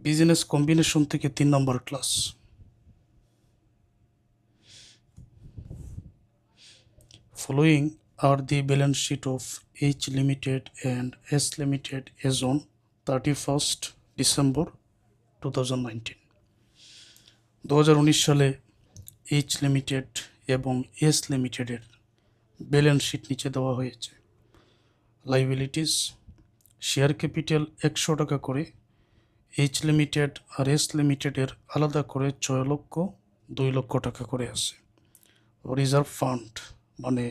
Business combination থেকে 3 নম্বর class. Following are the balance sheet of H Limited and S Limited as on 31st December 2019। 2019 সালে H limited এবং S লিমিটেডের balance sheet নিচে দেওয়া হয়েছে। Liabilities, share capital 100 টাকা করে, এইচ লিমিটেড আর S লিমিটেডের আলাদা করে 6 লক্ষ 2 লক্ষ টাকা করে আছে। রিজার্ভ ফান্ড মানে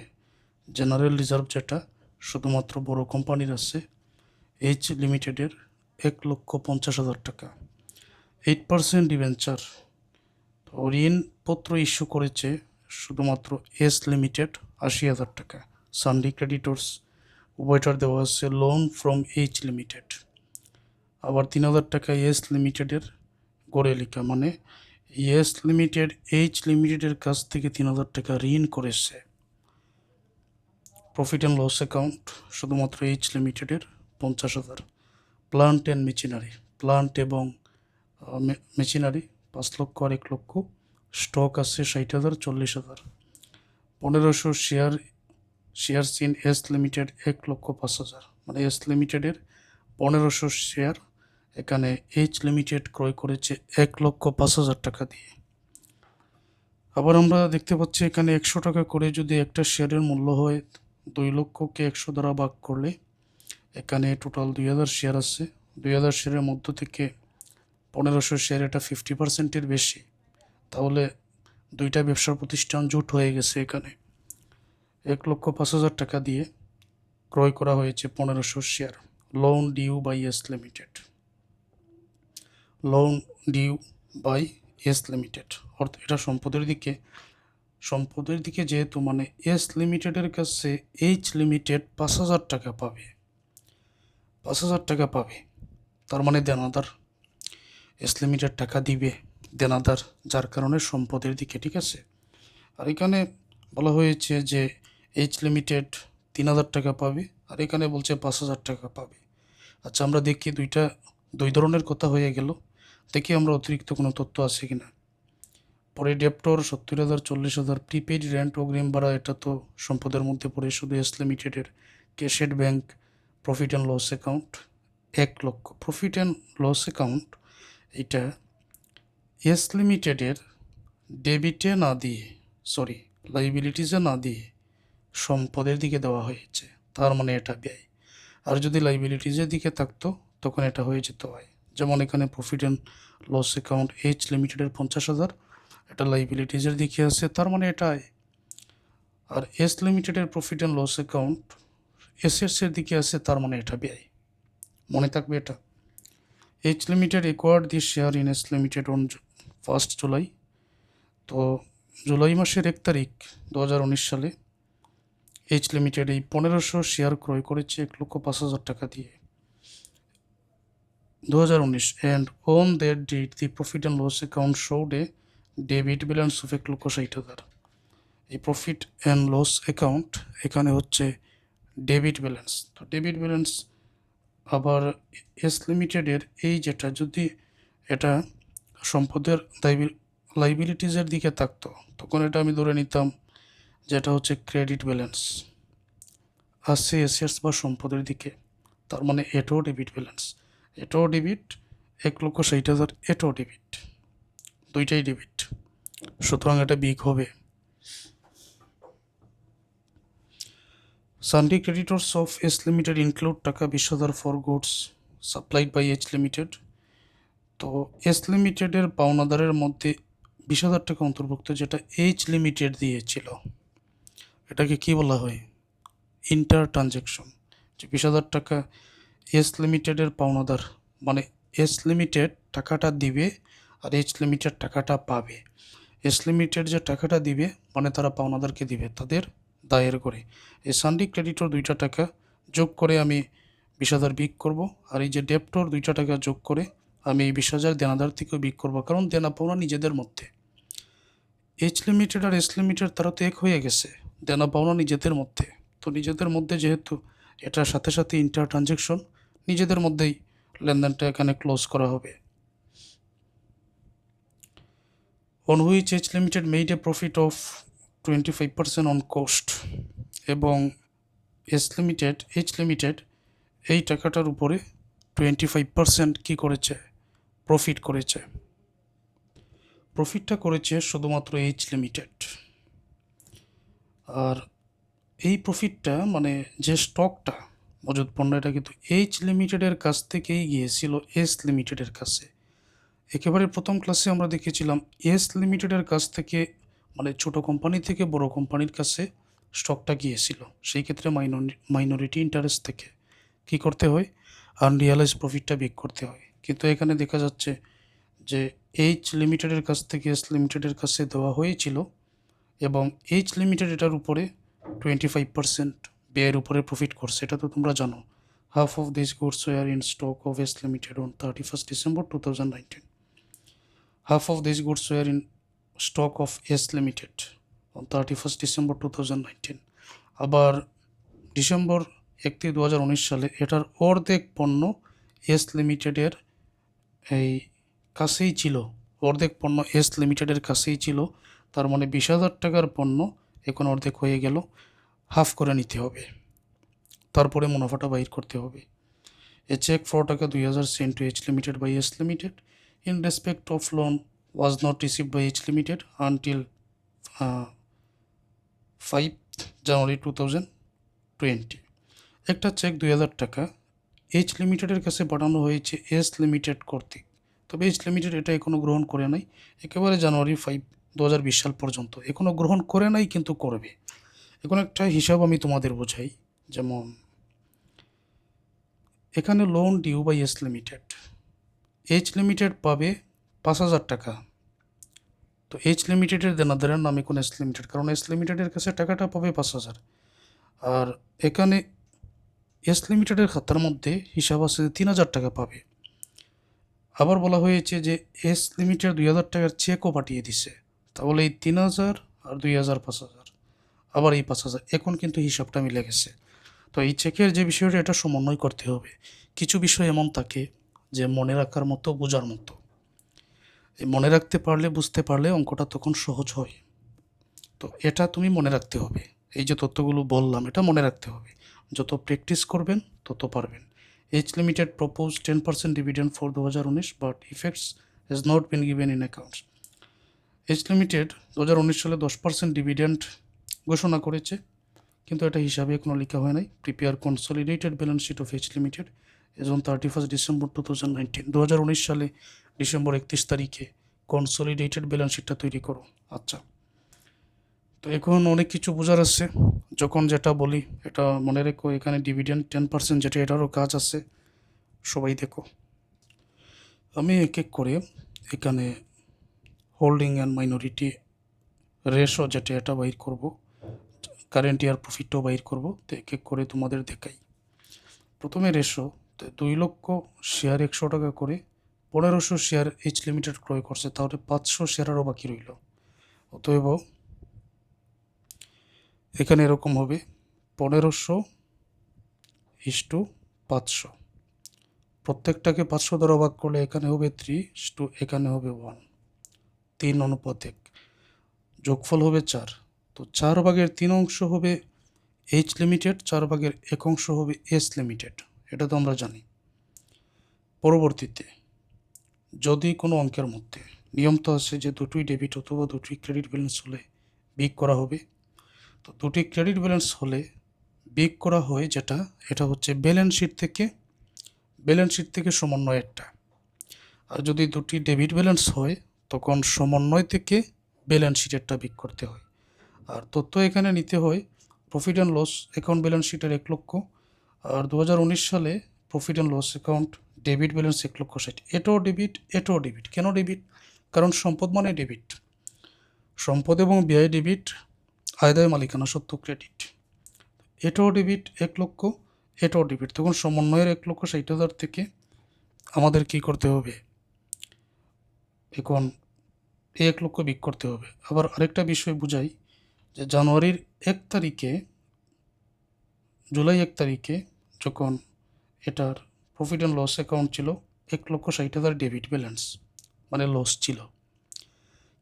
জেনারেল রিজার্ভ যেটা শুধুমাত্র বড় কোম্পানির আছে, এইচ লিমিটেডের 1,50,000 টাকা। 8% ডিবেঞ্চার ঋণপত্র ইস্যু করেছে শুধুমাত্র এস লিমিটেড 80,000 টাকা। সানডি ক্রেডিটর্স উভয়টার দেওয়া আছে লোন ফ্রম এইচ লিমিটেড। আবার 3,000 টাকা এস লিমিটেডের গড়ে লেখা, মানে এস লিমিটেড এইচ লিমিটেডের কাছ থেকে 3,000 টাকা ঋণ করেছে। প্রফিট অ্যান্ড লস অ্যাকাউন্ট শুধুমাত্র এইচ লিমিটেডের 50,000। প্লান্ট অ্যান্ড মেশিনারি, প্লান্ট এবং মেশিনারি 5 লক্ষ আর 1 লক্ষ। স্টক আছে 60,000 40,000। 1500 শেয়ার ইন এস লিমিটেড 1,05,000, মানে এস লিমিটেডের 1500 শেয়ার এখানে এইচ লিমিটেড ক্রয় করেছে 1,05,000 টাকা দিয়ে। আবার আমরা দেখতে পাচ্ছি এখানে 100 টাকা করে যদি একটা শেয়ারের মূল্য হয়, 2 লক্ষকে 100 দ্বারা ভাগ করলে এখানে টোটাল 2,000 শেয়ার আছে। 2,000 শেয়ারের মধ্য থেকে 1500 শেয়ার, এটা 50%-এর বেশি। তাহলে দুইটা ব্যবসার প্রতিষ্ঠান জোট হয়ে গেছে। এখানে 1,05,000 টাকা দিয়ে ক্রয় করা হয়েছে 1500 share. Loan due by S limited, loan due by S limited অর্থাৎ এটা সম্পদের দিকে যেহেতু, মানে এস লিমিটেডের কাছে এইচ লিমিটেড 5,000 টাকা পাবে, 5,000 টাকা পাবে। তার মানে দেনাদার এস লিমিটেড টাকা দিবে, দেনাদার, যার কারণে সম্পদের দিকে, ঠিক আছে। আর এখানে বলা হয়েছে যে এইচ লিমিটেড 3,000 টাকা পাবে, আর এখানে বলছে 5,000 টাকা পাবে। আচ্ছা, আমরা দেখি দুই ধরনের কথা হয়ে গেল, দেখি আমরা অতিরিক্ত কোনো তথ্য আছে কিনা। পরে ডেপ্টর 70,000 40,000। প্রিপেইড রেন্ট অগ্রিম ভাড়া, এটা তো সম্পদের মধ্যে পড়ে। শুধু এস লিমিটেডের cash at bank profit and loss account 1 লক্ষ। প্রফিট অ্যান্ড লস অ্যাকাউন্ট এটা এস লিমিটেডের ডেবিটে না দিয়ে, লাইবিলিটিসে না দিয়ে সম্পদের দিকে দেওয়া হয়েছে, তার মানে এটা ব্যয়। আর যদি লাইবিলিটিসের দিকে থাকতো তখন এটা হয়ে যেত হয়। যেমন এখানে profit and loss account H লিমিটেডের 50,000, এটা লাইবিলিটিসের দিকে আছে, তার মানে এটা আয়। আর এস লিমিটেডের প্রফিট অ্যান্ড লস অ্যাকাউন্ট এসেটসের দিকে আছে, তার মানে এটা ব্যয়। মনে থাকবে এটা। H limited acquired the share in S limited on 1 July. তো জুলাই মাসের 1 তারিখ 2019 সালে এইচ লিমিটেড এই 1500 শেয়ার ক্রয় করেছে 1,05,000 টাকা দিয়ে 2019। And on that date the profit and loss account showed a debit balance of 1,60,000। এই প্রফিট অ্যান্ড লস অ্যাকাউন্ট এখানে হচ্ছে ডেবিট ব্যালেন্স। তো ডেবিট ব্যালেন্স আবার এস লিমিটেডের এই যেটা, যদি এটা সম্পদের লাইবিলিটিসের দিকে থাকতো তখন এটা আমি ধরে নিতাম যেটা হচ্ছে ক্রেডিট ব্যালেন্স আছে এসেটস বা সম্পদের দিকে, তার মানে এটাও ডেবিট ব্যালেন্স। এটাও ডেবিট 1,60,000, এটাও ডেবিট, দুইটাই ডেবিট, সুতরাং এটা বিগ হবে। Sundry creditors of S limited include টাকা 20,000 for goods supplied by H limited. তো এস লিমিটেডের পাওনাদারের মধ্যে 20,000 টাকা অন্তর্ভুক্ত, যেটা এইচ লিমিটেড দিয়েছিল। এটাকে কি বলা হয়? Inter transaction. যে 20,000 টাকা এস লিমিটেডের পাওনাদার, মানে এস লিমিটেড টাকাটা দিবে আর এইচ লিমিটেড টাকাটা পাবে। এস লিমিটেড যে টাকাটা দিবে মানে তারা পাওনাদারকে দিবে তাদের দায়ের করে। এই সানডি ক্রেডিটর 2টা টাকা যোগ করে আমি 20,000 বিক করব, আর এই যে ডেপ্টর 2টা টাকা যোগ করে আমি এই 20,000 দেনাদার থেকেও বিক করবো, কারণ দেনা পাওনা নিজেদের মধ্যে। এইচ লিমিটেড আর এস লিমিটেড তারা তো এক হয়ে গেছে, দেনা পাওনা নিজেদের মধ্যে। তো নিজেদের মধ্যে যেহেতু এটার সাথে সাথে ইন্টার ট্রানজ্যাকশন, নিজেদের মধ্যেই লেনদেনটা এখানে ক্লোজ করা হবে। On which H limited made a profit of 25% on cost, এবং এইচ লিমিটেড এই টাকাটার উপরে 25% কী করেছে, প্রফিট করেছে। প্রফিটটা করেছে শুধুমাত্র এইচ লিমিটেড। আর এই প্রফিটটা মানে যে স্টকটা মজুদ পণ্য, এটা কিন্তু এইচ লিমিটেডের কাছ থেকেই গিয়েছিল এস লিমিটেডের কাছে। একেবারে প্রথম ক্লাসে আমরা দেখেছিলাম এস লিমিটেডের কাছ থেকে, মানে ছোট কোম্পানি থেকে বড় কোম্পানির কাছে স্টকটা গিয়েছিল। সেই ক্ষেত্রে মাইনরিটি ইন্টারেস্ট থেকে কী করতে হয়, আনরিয়ালাইজ প্রফিটটা বেক করতে হয়। কিন্তু এখানে দেখা যাচ্ছে যে এইচ লিমিটেডের কাছ থেকে এস লিমিটেডের কাছে দেওয়া হয়েছিল, এবং এইচ লিমিটেড এটার উপরে 25% ব্যয়ের উপরে প্রফিট করছে। এটা তো তোমরা জানো। Half of this goods were in stock of S limited on 31st December 2019. Half of these goods were in stock of S Limited on 31st December 2019. আবার ডিসেম্বর 31, 2019 সালে এটার অর্ধেক পণ্য এস লিমিটেডের এই কাছেই ছিল। অর্ধেক পণ্য এস লিমিটেডের কাছেই ছিল। তার মানে 20,000 টাকার পণ্য এখন অর্ধেক হয়ে গেল, হাফ করে নিতে হবে, তারপরে মুনাফাটা বাইর করতে হবে। A check for টাকা 2,000 sent to H Limited by S Limited in respect of loan was not received by H Limited until 5th January 2020. একটা চেক 2,000 টাকা এইচ লিমিটেডের কাছে পাঠানো হয়েছে এস লিমিটেড কর্তৃক, তবে এইচ লিমিটেড এটা এখনও গ্রহণ করে নাই। একেবারে জানুয়ারি 5, 2020 সাল পর্যন্ত এখনও গ্রহণ করে নাই, কিন্তু করবে। এখন একটা হিসাব আমি তোমাদের বোঝাই। যেমন এখানে loan due by S limited, H limited পাবে 5,000 টাকা। তো এইচ লিমিটেডের দেনাদারের নাম এখন এস লিমিটেড, কারণ এস লিমিটেডের কাছে টাকাটা পাবে 5,000। আর এখানে এস লিমিটেডের খাতার মধ্যে হিসাব আছে 3,000 টাকা পাবে। আবার বলা হয়েছে যে এস লিমিটেড 2,000 টাকার চেকও পাঠিয়ে দিছে। তাহলে এই 3,000 আর 2,000 5,000, আবার এই 5,000, এখন কিন্তু হিসাবটা মিলে গেছে। তো এই চেকের যে বিষয়টা, এটা সমন্বয় করতে হবে। কিছু বিষয় এমন থাকে যে মনে রাখার মতো, বোঝার মতো। এই মনে রাখতে পারলে, বুঝতে পারলে অঙ্কটা তখন সহজ হয়। তো এটা তুমি মনে রাখতে হবে। এই যে তথ্যগুলো বললাম, এটা মনে রাখতে হবে। যত প্র্যাকটিস করবেন তত পারবেন। H limited propose 10% dividend for 2019, but effects has not been given in accounts. H limited 2019 সালে 10% ডিভিডেন্ড ঘোষণা করেছে, কিন্তু এটা হিসাবে এখনও লেখা হয় নাই। Prepare consolidated balance sheet of H limited as on 31st December 2019। 2019 সালে ডিসেম্বর 31 তারিখে কনসলিডেটেড ব্যালেন্স শিটটা তৈরি করো। আচ্ছা, তো এখন অনেক কিছু বোঝার আছে। যখন যেটা বলি এটা মনে রেখো। এখানে ডিভিডেন্ড 10%, যেটা এটারও কাজ আছে, সবাই দেখো। আমি এক এক করে এখানে হোল্ডিং অ্যান্ড মাইনরিটি রেশো, যেটা এটা বাইর করব, কারেন্ট ইয়ার প্রফিটও বাইর করব। তো এক এক করে তোমাদের দেখাই। প্রথমে রেশো, 2 লক্ষ শেয়ার 100 টাকা করে 1500 শেয়ার এইচ লিমিটেড ক্রয় করছে, তাহলে 500 শেয়ার আরও বাকি রইল। অতএব এখানে এরকম হবে 1500:500। প্রত্যেকটাকে 500 দ্বারা ভাগ করলে এখানে হবে 3, এখানে হবে 1, 3:1। যোগফল হবে 4। তো 4/3 অংশ হবে এইচ লিমিটেড, 4/1 অংশ হবে এস লিমিটেড। এটা তো আমরা জানি। পরবর্তীতে যদি কোনো অঙ্কের মধ্যে নিয়ম তো আছে যে দুটোই ডেবিট অথবা দুটোই ক্রেডিট ব্যালেন্স হলে বিগ করা হবে। তো দুটি ক্রেডিট ব্যালেন্স হলে বিগ করা হয় যেটা, এটা হচ্ছে ব্যালেন্স শিট থেকে সমন্বয়েরটা। আর যদি দুটি ডেবিট ব্যালেন্স হয় তখন সমন্বয় থেকে ব্যালেন্স শিটেরটা বিগ করতে হয়। আর তথ্য এখানে নিতে হয় profit and loss account balance শিটের 1 লক্ষ, আর 2019 সালে profit and loss account debit balance 1,60,000। এটাও ডেবিট। কেন ডেবিট? কারণ সম্পদ মানে ডেবিট। সম্পদ এবং ব্যয় ডেবিট, আয়দায় মালিকানা সত্ত্ব ক্রেডিট। এটাও ডেবিট 1 লক্ষ, এটাও ডেবিট। তখন সমন্বয়ের 1,60,000 থেকে আমাদের কি করতে হবে, এখন 1 লক্ষ বিক করতে হবে। আবার আরেকটা বিষয় বুঝাই যে জানুয়ারির 1 তারিখে, জুলাই 1 তারিখে যখন এটার প্রফিট অ্যান্ড লস অ্যাকাউন্ট ছিল 1,60,000 ডেবিট ব্যালেন্স, মানে লস ছিল।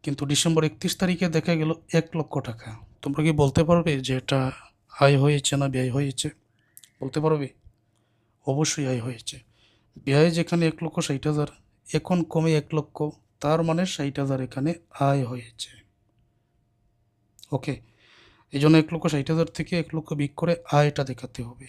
কিন্তু ডিসেম্বর 31 তারিখে দেখা গেল 1 লক্ষ টাকা। তোমরা কি বলতে পারবে যে এটা আয় হয়েছে না ব্যয় হয়েছে? বলতে পারবে? অবশ্যই আয় হয়েছে। ব্যয় যেখানে 1,60,000, এখন কমে 1 লক্ষ, তার মানে 60,000 এখানে আয় হয়েছে। ওকে, এই জন্য 1,60,000 থেকে 1 লক্ষ বিক করে আয়টা দেখাতে হবে।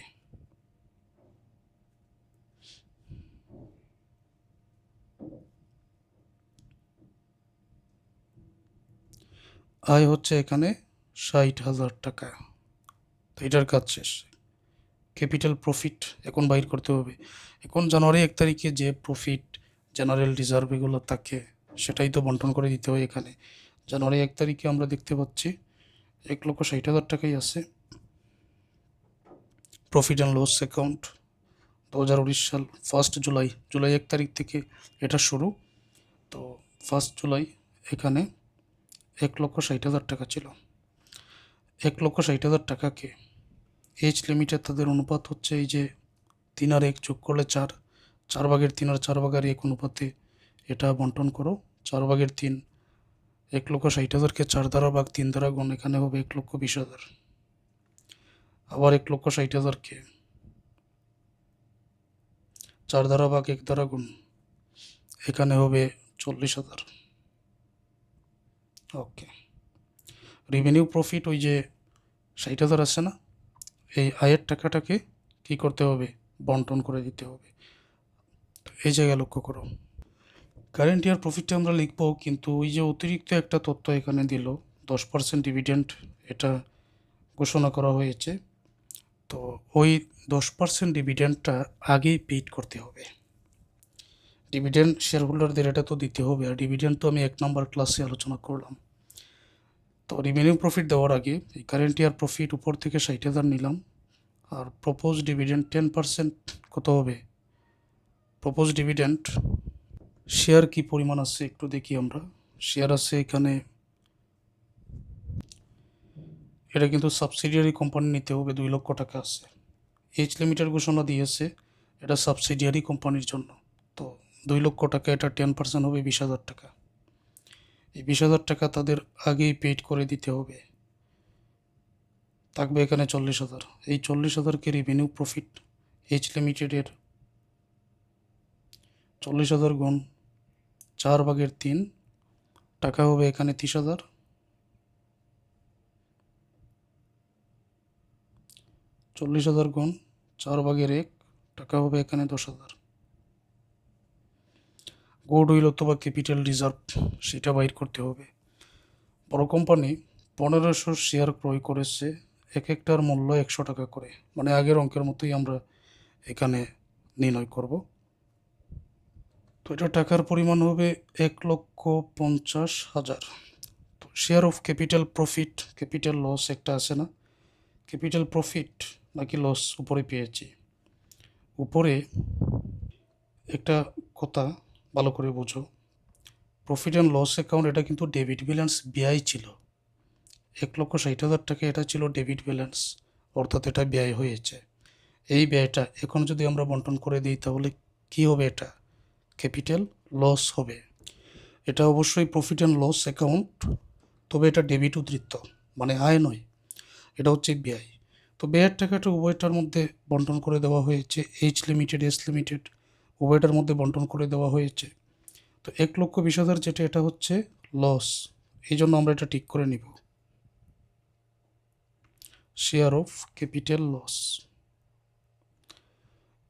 আয় হচ্ছে এখানে 60,000 টাকা। তো এটার কাজ শেষ। ক্যাপিটাল প্রফিট এখন বাইর করতে হবে। এখন জানুয়ারি 1 তারিখে যে প্রফিট, জেনারেল রিজার্ভ এগুলো থাকে, সেটাই তো বন্টন করে দিতে হয় এখানে। জানুয়ারি 1 তারিখে আমরা দেখতে পাচ্ছি 1,60,000 টাকাই আছে। প্রফিট অ্যান্ড লস অ্যাকাউন্ট 2019 সাল 1 জুলাই, জুলাই 1 তারিখ থেকে এটা শুরু। তো 1 জুলাই এখানে 1,60,000 টাকা ছিল। 1,60,000 টাকাকে এইচ লিমিটেড তাদের অনুপাত হচ্ছে এই যে 3 আর 1 যোগ করলে 4, 4/3 আর 4/1 অনুপাতে এটা বন্টন করো। 4/3, 1,60,000কে 4 দ্বারা ভাগ 3 দ্বারা গুণ, এখানে হবে 1,20,000। আবার 1,60,000কে 4 দ্বারা ভাগ 1 দ্বারা গুণ, এখানে হবে 40,000। ওকে, রেভিনিউ প্রফিট ওই যে 60,000 আছে না, এই আয়ের টাকাটাকে কি করতে হবে? বন্টন করে দিতে হবে। তো এই জায়গায় লক্ষ্য করো, কারেন্ট ইয়ার প্রফিটটা আমরা লিখবো, কিন্তু ওই যে অতিরিক্ত একটা তথ্য এখানে দিল 10% ডিভিডেন্ড, এটা ঘোষণা করা হয়েছে। তো ওই 10% ডিভিডেন্ডটা আগেই পেইড করতে হবে। ডিভিডেন্ড শেয়ার হোল্ডারদের এটা তো দিতে হবে, আর ডিভিডেন্ড তো আমি 1 নম্বর ক্লাসে আলোচনা করলাম। তো রেভিনিউ প্রফিট দেওয়ার আগে এই কারেন্ট ইয়ার প্রফিট উপর থেকে 60,000 নিলাম, আর প্রপোজ ডিভিডেন্ড 10% কত হবে? প্রপোজ ডিভিডেন্ড শেয়ার কি পরিমাণ আছে একটু দেখি আমরা। শেয়ার আছে এখানে, এটা কিন্তু সাবসিডিয়ারি কোম্পানি নিতে হবে, 2 লক্ষ টাকা আছে। এইচ লিমিটেড ঘোষণা দিয়েছে এটা সাবসিডিয়ারি কোম্পানির জন্য। তো 2 লক্ষ টাকা, এটা 10% হবে 20,000 টাকা। এই 20,000 টাকা তাদের আগেই পেইড করে দিতে হবে। থাকবে এখানে 40,000। এই 40,000কে রেভিনিউ প্রফিট এইচ লিমিটেডের 40,000 গুণ 4/3 টাকা হবে এখানে 30,000। 40,000 গুণ 4/1 টাকা হবে এখানে 10,000। গুডউইল অথবা ক্যাপিটাল রিজার্ভ সেটা বাইর করতে হবে। বড় কোম্পানি 1500 শেয়ার ক্রয় করেছে, এক একটার মূল্য 100 টাকা করে, মানে আগের অঙ্কের মতোই আমরা এখানে নির্ণয় করব। তো এটা টাকার পরিমাণ হবে 1,50,000। তো share of capital profit, capital loss একটা আছে না, ক্যাপিটাল প্রফিট নাকি লস উপরে পেয়েছি। উপরে একটা কথা ভালো করে বোঝো, প্রফিট অ্যান্ড লস অ্যাকাউন্ট এটা কিন্তু ডেবিট ব্যালেন্স ব্যয় ছিল। 1,60,000 টাকা এটা ছিল ডেবিট ব্যালেন্স, অর্থাৎ এটা ব্যয় হয়েছে। এই ব্যয়টা এখন যদি আমরা বন্টন করে দিই তাহলে কি হবে? এটা ক্যাপিটাল লস হবে। এটা অবশ্যই প্রফিট অ্যান্ড লস অ্যাকাউন্ট, তবে এটা ডেবিট উদ্ধৃত, মানে আয় নয়, এটা হচ্ছে ব্যয়। তো ব্যয়ের টাকাটা উভয়টার মধ্যে বন্টন করে দেওয়া হয়েছে, এইচ লিমিটেড এস লিমিটেড উভয়টার মধ্যে বন্টন করে দেওয়া হয়েছে। তো 1,20,000 যেটা, এটা হচ্ছে লস, এই জন্য আমরা এটা ঠিক করে নিব, শেয়ার অফ ক্যাপিটাল লস।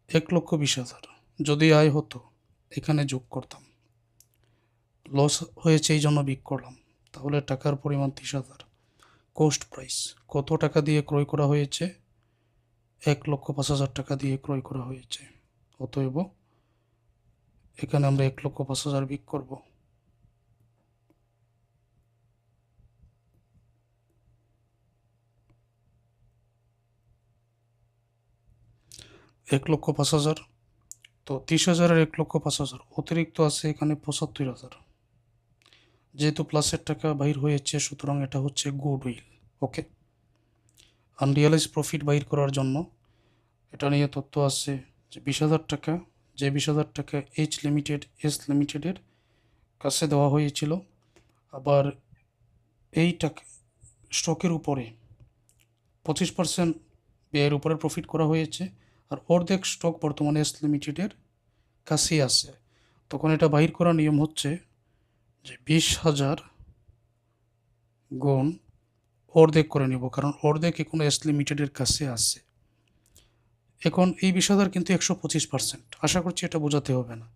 1,20,000 যদি আয় হতো এখানে যোগ করতাম, লস হয়েছে এই জন্য বিক করলাম, তাহলে টাকার পরিমাণ 30,000। কোস্ট প্রাইস কত টাকা দিয়ে ক্রয় করা হয়েছে? 1,05,000 টাকা দিয়ে ক্রয় করা হয়েছে। অতএব এখানে আমরা 1,05,000 বিক করব। 1,05,000, তো 30,000 আর 1,05,000 অতিরিক্ত আছে এখানে 75,000। যেহেতু প্লাসের টাকা বাইর হয়েছে সুতরাং এটা হচ্ছে গুডউইল। ওকে, আনরিয়ালাইজ প্রফিট বাইর করার জন্য এটা নিয়ে তথ্য আছে যে 20,000 টাকা, যে 20,000 টাকা এইচ লিমিটেড এস লিমিটেডের কাছে দেওয়া হয়েছিল, আবার এই টাকা স্টকের উপরে 25% ব্যয়ের উপরে প্রফিট করা হয়েছে, আর অর্ধেক স্টক বর্তমানে এস লিমিটেডের কাছেই আছে। তখন এটা বাহির করার নিয়ম হচ্ছে যে 20,000 গুণ অর্ধেক করে নিব, কারণ অর্ধেক এখন এস লিমিটেডের কাছে আছে। এখন এই 20,000 কিন্তু 125%, আশা করছি এটা বোঝাতে হবে না।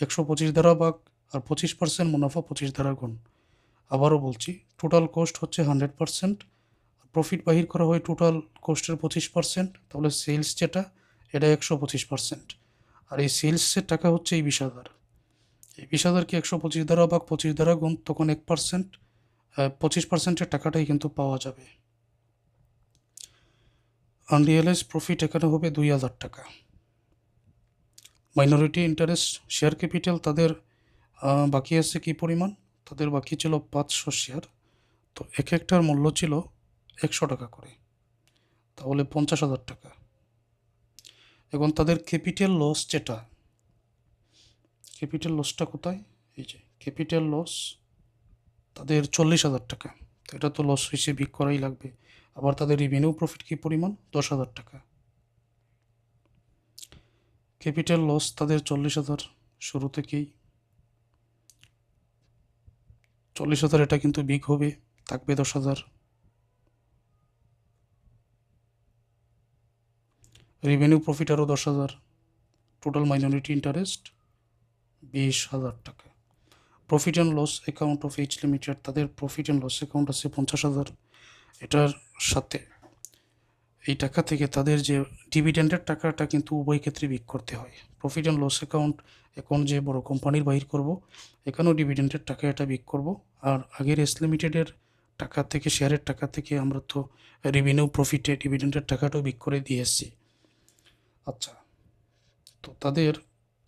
125 দ্বারা ভাগ, আর 25% মুনাফা 25 দ্বারা গুণ। আবারও বলছি, টোটাল কোস্ট হচ্ছে 100%, প্রফিট বাহির করা হয় টোটাল কোস্টের 25%, তাহলে সেলস যেটা এটা 125%। আর এই সেলসের টাকা হচ্ছে এই 20,000। এই 20,000কে 125 দ্বারা ভাগ 25 দ্বারা গুণ, তখন 1%, 25%-এর টাকাটাই কিন্তু পাওয়া যাবে। আনরিয়ালাইজ প্রফিট এখানে হবে 2,000 টাকা। মাইনরিটি ইন্টারেস্ট শেয়ার ক্যাপিটাল তাদের বাকি আছে কি পরিমাণ? তাদের বাকি ছিল 500 শেয়ার, তো এক একটার মূল্য ছিল 100 টাকা করে, তাহলে 50,000 টাকা। এখন তাদের ক্যাপিটাল লস যেটা, ক্যাপিটাল লসটা কোথায়? এই যে ক্যাপিটাল লস তাদের 40,000 টাকা, তো এটা তো লস হিসেবে বিক করাই লাগবে। আবার তাদের রেভিনিউ প্রফিট কী পরিমাণ? 10,000 টাকা। ক্যাপিটাল লস তাদের 40,000 শুরু থেকেই, 40,000 এটা কিন্তু বিগ হবে, থাকবে 10,000। রেভিনিউ প্রফিট আরও 10,000, টোটাল মাইনরিটি ইন্টারেস্ট 20,000 টাকা। Profit and loss account of H limited, তাদের প্রফিট অ্যান্ড লস অ্যাকাউন্ট আছে 50,000। এটার সাথে এই টাকা থেকে তাদের যে ডিভিডেন্ডের টাকাটা কিন্তু উভয় ক্ষেত্রে বিক করতে হয়। প্রফিট অ্যান্ড লস অ্যাকাউন্ট এখন যে বড় কোম্পানির বাহির করব, এখানেও ডিভিডেন্ডের টাকা এটা বিক করব। আর আগের এস লিমিটেডের টাকা থেকে, শেয়ারের টাকা থেকে আমরা তো রেভিনিউ প্রফিটে ডিভিডেন্ডের টাকাটাও বিক করে দিয়ে এসেছি। আচ্ছা, তো তাদের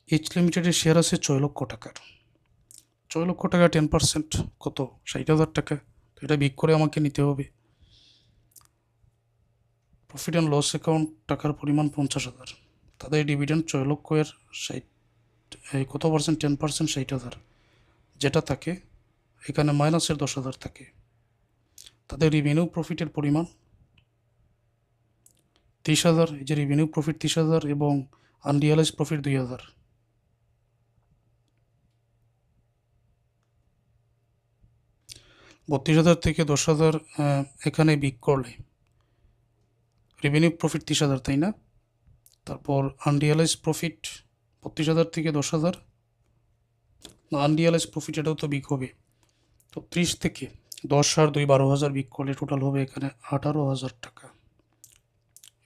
এইচ লিমিটেডের শেয়ার আছে 6 লক্ষ টাকার। 6 লক্ষ টাকা 10% কত? 60,000 টাকা। তো এটা বিক করে আমাকে নিতে হবে। প্রফিট অ্যান্ড লস অ্যাকাউন্ট টাকার পরিমাণ 50,000, তাদের ডিভিডেন্ড 6 লক্ষের 60 কত পার্সেন্ট? 10%, 60,000 যেটা থাকে, এখানে মাইনাসের 10,000 থাকে। তাদের রেভিনিউ প্রফিটের পরিমাণ 30,000, এই যে রেভিনিউ প্রফিট 30,000 এবং আনরিয়ালাইজ প্রফিট 2,000। বত্রিশ হাজার থেকে 10,000 এখানে বিক করলে রেভিনিউ প্রফিট 30,000, তাই না? তারপর আনরিয়ালাইজ প্রফিট 32,000 থেকে 10,000, না আনরিয়ালাইজ প্রফিট এটাও তো বিক হবে। তো 30 থেকে 10 আর 2 12,000 বিক করলে টোটাল হবে এখানে 18,000 টাকা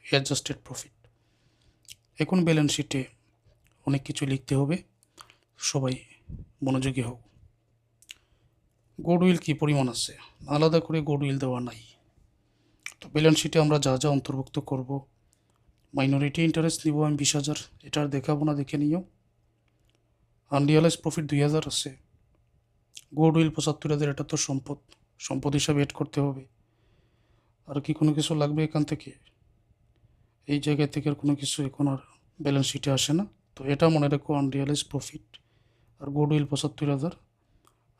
অ্যাডজাস্টেড প্রফিট। এখন ব্যালেন্স শিটে অনেক কিছু লিখতে হবে, সবাই মনোযোগী হোক। গুডউইল কী পরিমাণ আছে? আলাদা করে গুডউইল দেওয়া নাই। তো ব্যালেন্স শিটে আমরা যা যা অন্তর্ভুক্ত করব, মাইনরিটি ইন্টারেস্ট নিব আমি 20,000, এটা আর দেখাবো না, দেখে নিও। আনরিয়ালাইজ প্রফিট 2,000 আছে। গুডউইল 75,000, এটা তো সম্পদ হিসাবে এড করতে হবে। আর কি কোনো কিছু লাগবে এখান থেকে? এই জায়গা থেকে আর কোনো কিছু এখন আর ব্যালেন্স শিটে আসে না। তো এটা মনে রাখো, আনরিয়ালাইজ প্রফিট আর গুডউইল 75,000,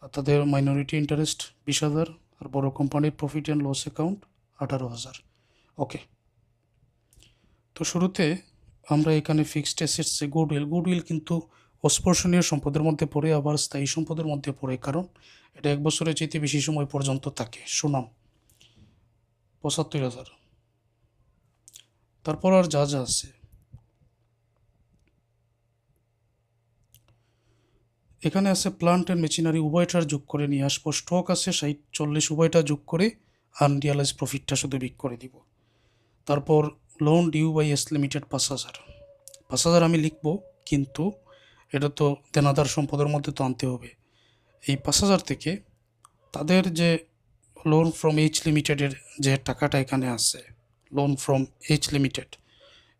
আর তাদের মাইনরিটি ইন্টারেস্ট 20,000, আর বড় কোম্পানির প্রফিট অ্যান্ড লস অ্যাকাউন্ট 18,000। ওকে, তো শুরুতে আমরা এখানে ফিক্সড অ্যাসেটসে গুডউইল কিন্তু অস্পর্শনীয় সম্পদের মধ্যে পড়ে, আবার স্থায়ী সম্পদের মধ্যে পড়ে, কারণ এটা 1 বছরের চাইতে বেশি সময় পর্যন্ত থাকে। সুনাম 75,000। তারপর আর যা যা আছে এখানে আছে, প্লান্ট অ্যান্ড মেশিনারি উভয়টার যোগ করে নিয়ে আসবো। স্টক আছে 60-40, উভয়টা যোগ করে আনরিয়ালাইজ প্রফিটটা শুধু বিক করে দিব। তারপর loan due by S limited 5,000 আমি লিখবো, কিন্তু এটা তো দেনাদার সম্পদের মধ্যে তো আনতে হবে। এই 5,000 থেকে তাদের যে লোন ফ্রম এইচ লিমিটেডের যে টাকাটা এখানে আছে, লোন ফ্রম এইচ লিমিটেড,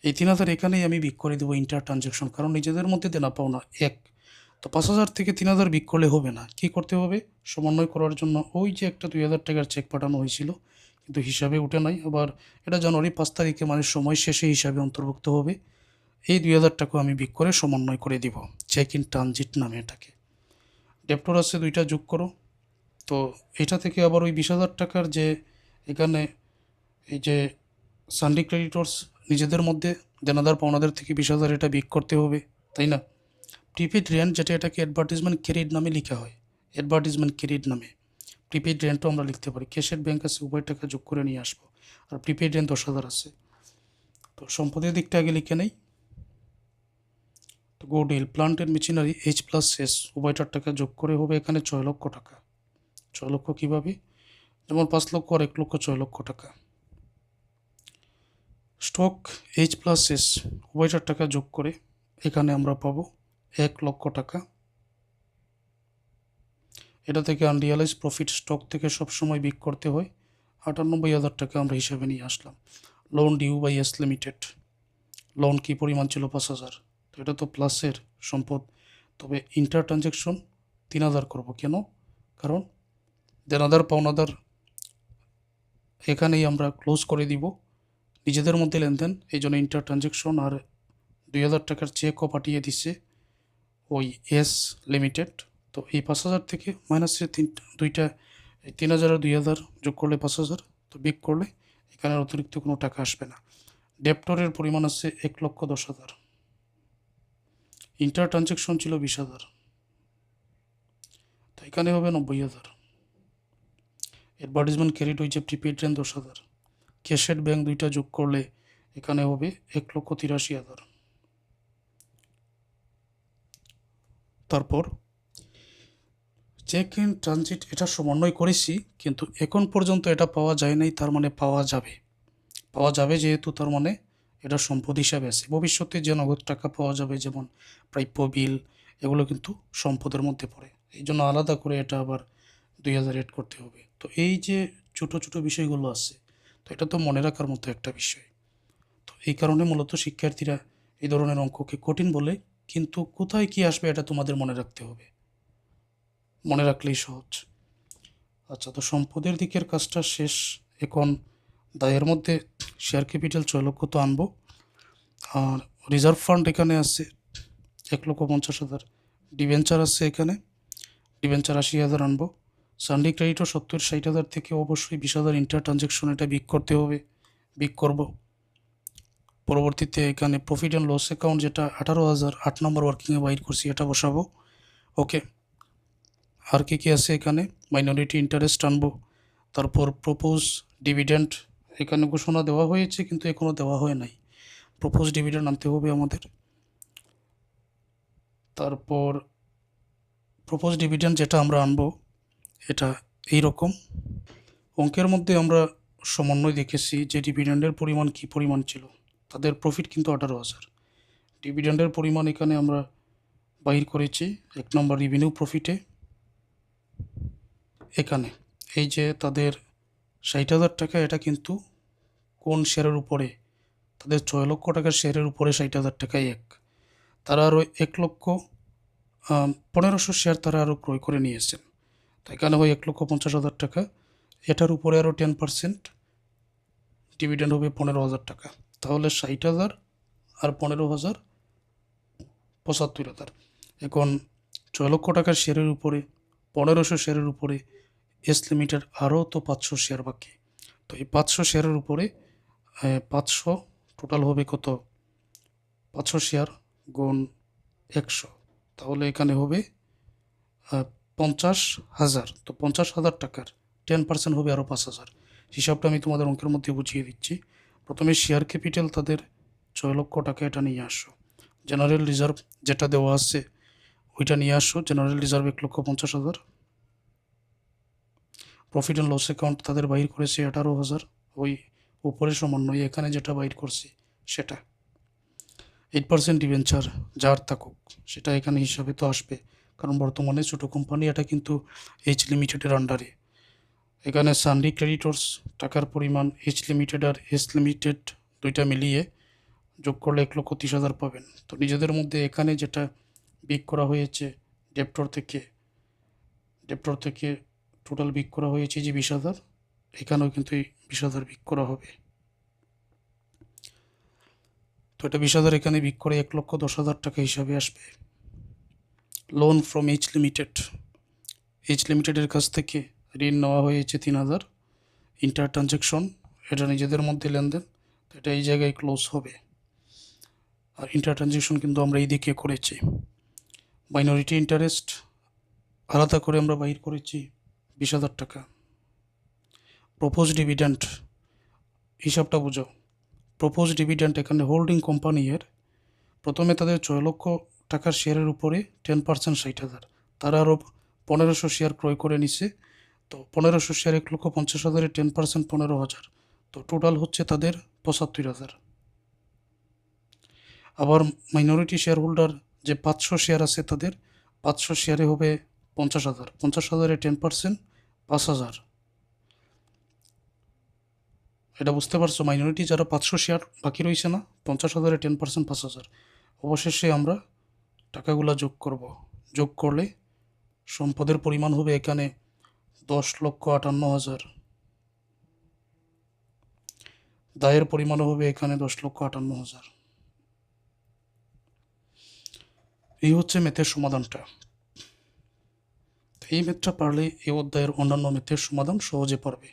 এই 3,000 এখানেই আমি বিক করে দেবো ইন্টার ট্রানজ্যাকশন, কারণ নিজেদের মধ্যে দেনা পাওনা এক। তো 5,000 থেকে 3,000 বিক করলে হবে না, কী করতে হবে? সমন্বয় করার জন্য ওই যে একটা 2,000 টাকার চেক পাঠানো হয়েছিল, কিন্তু হিসাবে উঠে নাই। আবার এটা জানুয়ারি 5 তারিখে, মানে সময় শেষে হিসাবে অন্তর্ভুক্ত হবে। এই 2,000 টাকাও আমি বিক করে সমন্বয় করে দিব, চেক ইন ট্রানজিট নামে এটাকে। ডেপ্টর আছে 2টা যোগ করো, তো এটা থেকে আবার ওই 20,000 টাকার যে এখানে এই যে সানডে ক্রেডিটর্স নিজেদের মধ্যে দেনাদার পাওনাদার থেকে 20,000 এটা বিক করতে হবে, তাই না? প্রিপেড রেন্ট যেটা, এটাকে অ্যাডভার্টিজমেন্ট ক্রেডিট নামে লেখা হয়, অ্যাডভার্টিজমেন্ট ক্রেডিট নামে। প্রিপেড রেন্টও আমরা লিখতে পারি। ক্যাশের ব্যাংক আছে, উভয় টাকা যোগ করে নিয়ে আসবো। আর প্রিপেড রেন্ট 10,000 আছে। তো সম্পদের দিকটা আগে লিখে নেই। তো goodwill, plant and machinery H plus S উভয়টার টাকা যোগ করে হবে এখানে 6 লক্ষ টাকা। 6 লক্ষ কীভাবে? যেমন 5 লক্ষ আর 1 লক্ষ, 6 লক্ষ টাকা। স্টক এইচ প্লাস এস উভয়টার টাকা যোগ করে এখানে আমরা পাবো 1 লক্ষ টাকা। এটা থেকে আনরিয়ালাইজ প্রফিট স্টক থেকে সবসময় বিক করতে হয়। 98,000 টাকা আমরা হিসাবে নিয়ে আসলাম। Loan due by S limited, loan কী পরিমাণ ছিল? 5,000। তো এটা তো প্লাসের সম্পদ, তবে ইন্টার ট্রানজ্যাকশন 3,000 করবো। কেন? কারণ দেনাদার পাওনাদার এখানেই আমরা ক্লোজ করে দিব, নিজেদের মধ্যে লেনদেন, এই জন্য ইন্টার ট্রানজ্যাকশন। আর 2,000 টাকার চেকও পাঠিয়ে দিছে ওই এস লিমিটেড। তো এই 5,000 থেকে মাইনাসে দুইটা, 3,000 আর 2,000 যোগ করলে 5,000, তো বিক করলে এখানে অতিরিক্ত কোনো টাকা আসবে না। ডেপ্টরের পরিমাণ আছে 1,10,000। ইন্টার ট্রানজ্যাকশন ছিল 20,000, তো এখানে হবে 90,000। অ্যাডভার্টিজমেন্ট ক্রেডিট হয়েছে প্রিপেড রেন্ট 10,000। ক্যাশের ব্যাংক দুইটা যোগ করলে এখানে হবে 1,83,000। তারপর চেক ইন ট্রানজিট, এটা সমন্বয় করেছি, কিন্তু এখন পর্যন্ত এটা পাওয়া যায় নাই, তার মানে পাওয়া যাবে যেহেতু, তার মানে এটা সম্পদ হিসাবে আছে। ভবিষ্যতে যে নগদ টাকা পাওয়া যাবে, যেমন প্রাপ্য বিল, এগুলো কিন্তু সম্পদের মধ্যে পড়ে। এই জন্য আলাদা করে এটা আবার 2,000 এড করতে হবে। তো এই যে ছোটো ছোটো বিষয়গুলো আছে, তো এটা তো মনে রাখার মতো একটা বিষয়। তো এই কারণে মূলত শিক্ষার্থীরা এই ধরনের অঙ্ককে কঠিন বলে, কিন্তু কোথায় কী আসবে এটা তোমাদের মনে রাখতে হবে, মনে রাখলেই সহজ। আচ্ছা, তো সম্পদের দিকের কাজটা শেষ। এখন দায়ের মধ্যে শেয়ার ক্যাপিটাল 6 লক্ষ তো আনবো, আর রিজার্ভ ফান্ড এখানে আছে 1,50,000। ডিবেঞ্চার আছে এখানে, ডিবেঞ্চার 80,000 আনবো। সানডে ক্রেডিটও 70-60,000 থেকে অবশ্যই 20,000 ইন্টার ট্রানজ্যাকশন এটা বিক করতে হবে, বিক করব। পরবর্তীতে এখানে প্রফিট অ্যান্ড লস অ্যাকাউন্ট যেটা 18,000 8 নম্বর ওয়ার্কিংয়ে বাইর করছি, এটা বসাবো। ওকে, আর কী আছে এখানে? মাইনরিটি ইন্টারেস্ট আনবো। তারপর প্রপোজ ডিভিডেন্ড, এখানে ঘোষণা দেওয়া হয়েছে কিন্তু এখনও দেওয়া হয় নাই। প্রপোজ ডিভিডেন্ড আনতে হবে আমাদের। তারপর প্রপোজ ডিভিডেন্ড যেটা আমরা আনবো, এটা এই রকম। অঙ্কের মধ্যে আমরা সমন্বয় দেখেছি যে ডিভিডেন্ডের পরিমাণ কী পরিমাণ ছিল। তাদের প্রফিট কিন্তু 18,000। ডিভিডেন্ডের পরিমাণ এখানে আমরা বাহির করেছি 1 নম্বর রিভিনিউ প্রফিটে। এখানে এই যে তাদের 60,000 টাকা, এটা কিন্তু কোন শেয়ারের উপরে? তাদের 6 লক্ষ টাকার শেয়ারের উপরে 60,000 টাকায় তারা আরও 1,15,000 শেয়ার তারা আরও ক্রয় করে নিয়েছেন। তো এখানে হয় 1,50,000 টাকা। এটার উপরে আরও 10% ডিভিডেন্ড হবে 15,000 টাকা। তাহলে 60,000 আর 15,000, 75,000। এখন 6 লক্ষ টাকার শেয়ারের উপরে 1,500 শেয়ারের উপরে এস লিমিটেড আরও তো 500 শেয়ার বাকি। তো এই 500 শেয়ারের উপরে 500 টোটাল হবে কত? 500 শেয়ার গুণ 100, তাহলে এখানে হবে 50,000। তো 50,000 টাকার 10% হবে আরও 5,000। হিসাবটা আমি তোমাদের অঙ্কের মধ্যে বুঝিয়ে দিচ্ছি। প্রথমে শেয়ার ক্যাপিটাল তাদের 6 লক্ষ টাকা, এটা নিয়ে আসো। জেনারেল রিজার্ভ যেটা দেওয়া আছে ওইটা নিয়ে আসো, general reserve 1,50,000। Profit and loss account তাদের বাহির করেছে 18,000, ওই উপরে সমন্বয়ে এখানে যেটা বাহির করছি সেটা। 8% ডিবেঞ্চার যার থাকুক সেটা এখানে হিসাবে তো আসবে, কারণ বর্তমানে ছোটো কোম্পানি, এটা কিন্তু এইচ লিমিটেডের আন্ডারে। এখানে সানডে ক্রেডিটর্স টাকার পরিমাণ এইচ লিমিটেড আর এস লিমিটেড দুইটা মিলিয়ে যোগ করলে 1,30,000 পাবেন। তো নিজেদের মধ্যে এখানে যেটা বিক করা হয়েছে ডেপ্টর থেকে টোটাল বিক করা হয়েছে যে 20,000, এখানেও কিন্তু এই 20,000 বিক করা হবে। তো এটা 20,000 এখানে বিক করে 1,10,000 টাকা হিসাবে আসবে। লোন ফ্রম এইচ লিমিটেডের কাছ থেকে ঋণ নেওয়া হয়েছে 3,000, ইন্টার ট্রানজ্যাকশন, এটা নিজেদের মধ্যে লেনদেন, তো এটা এই জায়গায় ক্লোজ হবে। আর ইন্টার ট্রানজ্যাকশন কিন্তু আমরা এই দিকে করেছি। মাইনরিটি ইন্টারেস্ট আলাদা করে আমরা বাইর করেছি 20,000 টাকা। প্রপোজ ডিভিডেন্ড হিসাবটা বুঝো। প্রপোজ ডিভিডেন্ড এখানে হোল্ডিং কোম্পানির প্রথমে তাদের 6 লক্ষ টাকার শেয়ারের উপরে 10% 60,000, তারা আরও 1,500 শেয়ার ক্রয় করে নিছে। তো 1,500 শেয়ার 1,50,000-এর 10% 15,000, তো টোটাল হচ্ছে তাদের 75,000। আবার মাইনরিটি শেয়ার হোল্ডার যে 500 শেয়ার আছে, তাদের 500 শেয়ারে হবে 50,000, 50,000-এর 10% 5,000। এটা বুঝতে পারছো? মাইনরিটি যারা 500 শেয়ার বাকি রয়েছে না, 50,000-এর 10% 5,000। অবশেষে আমরা টাকাগুলো যোগ করব। যোগ করলে সম্পদের পরিমাণ হবে এখানে 10,58,000, দায়ের পরিমাণও হবে এখানে 10,58,000। এই হচ্ছে ম্যাথের সমাধানটা। এই ম্যাথটা পারলে এই অধ্যায়ের অন্যান্য ম্যাথের সমাধান সহজে পারবে।